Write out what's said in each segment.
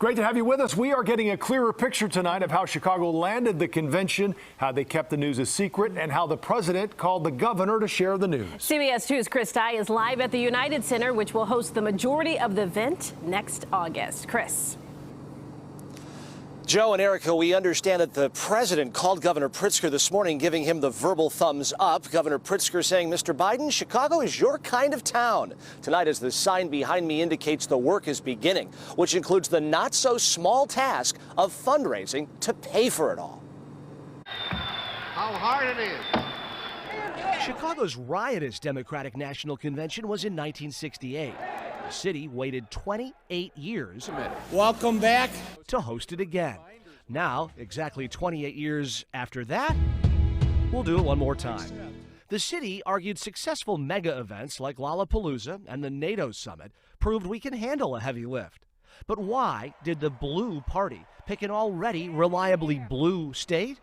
Great to have you with us. We are getting a clearer picture tonight of how Chicago landed the convention, how they kept the news a secret, and how the president called the governor to share the news. CBS 2's Chris Tye is live at the United Center, which will host the majority of the event next August. Chris. Joe and Erica, we understand that the president called Governor Pritzker this morning, giving him the verbal thumbs up. Governor Pritzker saying, Mr. Biden, Chicago is your kind of town. Tonight, as the sign behind me indicates, the work is beginning, which includes the not so small task of fundraising to pay for it all. How hard it is. Chicago's riotous Democratic National Convention was in 1968. The city waited 28 years Welcome back to host it again. Now, exactly 28 years after that, we'll do it one more time. The city argued successful mega events like Lollapalooza and the NATO summit proved we can handle a heavy lift. But why did the Blue Party pick an already reliably blue state?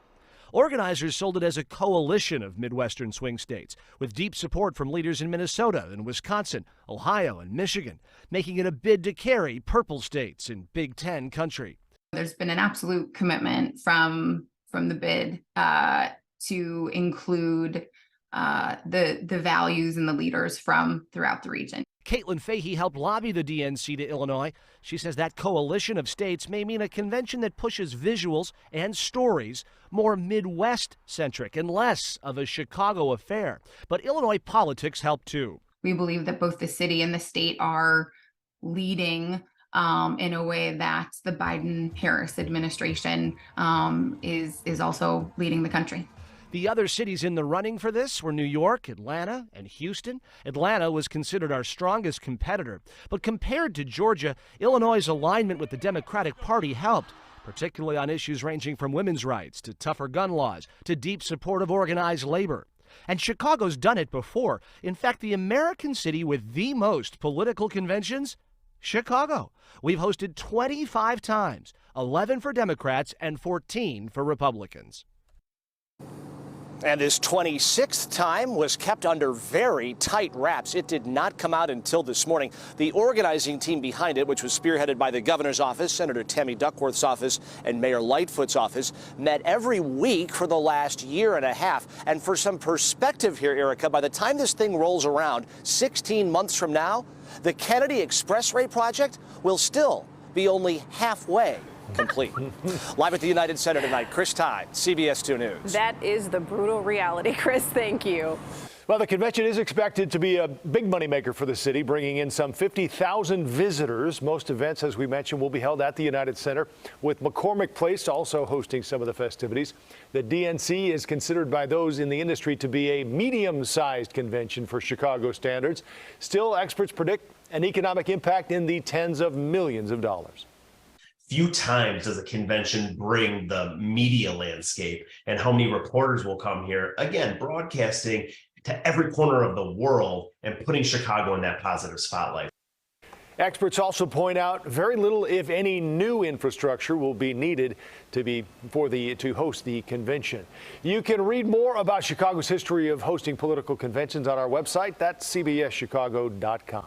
Organizers sold it as a coalition of Midwestern swing states, with deep support from leaders in Minnesota and Wisconsin, Ohio and Michigan, making it a bid to carry purple states in Big Ten country. There's been an absolute commitment from the bid to include the values and the leaders from throughout the region. Caitlin Fahey helped lobby the DNC to Illinois. She says that coalition of states may mean a convention that pushes visuals and stories more Midwest-centric and less of a Chicago affair. But Illinois politics help too. We believe that both the city and the state are leading in a way that the Biden-Harris administration is also leading the country. The other cities in the running for this were New York, Atlanta, and Houston. Atlanta was considered our strongest competitor. But compared to Georgia, Illinois' alignment with the Democratic Party helped, particularly on issues ranging from women's rights to tougher gun laws to deep support of organized labor. And Chicago's done it before. In fact, the American city with the most political conventions, Chicago. We've hosted 25 times, 11 for Democrats and 14 for Republicans. And this 26th time was kept under very tight wraps. It did not come out until this morning. The organizing team behind it, which was spearheaded by the governor's office, Senator Tammy Duckworth's office, and Mayor Lightfoot's office, met every week for the last year and a half. And for some perspective here, Erica, by the time this thing rolls around 16 months from now, the Kennedy Expressway project will still be only halfway complete. Live at the United Center tonight, Chris Tye, CBS 2 News. That is the brutal reality. Chris, thank you. Well, the convention is expected to be a big moneymaker for the city, bringing in some 50,000 visitors. Most events, as we mentioned, will be held at the United Center, with McCormick Place also hosting some of the festivities. The DNC is considered by those in the industry to be a medium-sized convention for Chicago standards. Still, experts predict an economic impact in the tens of millions of dollars. Few times does a convention bring the media landscape and how many reporters will come here, again, broadcasting to every corner of the world and putting Chicago in that positive spotlight. Experts also point out very little, if any, new infrastructure will be needed to host the convention. You can read more about Chicago's history of hosting political conventions on our website. That's cbschicago.com.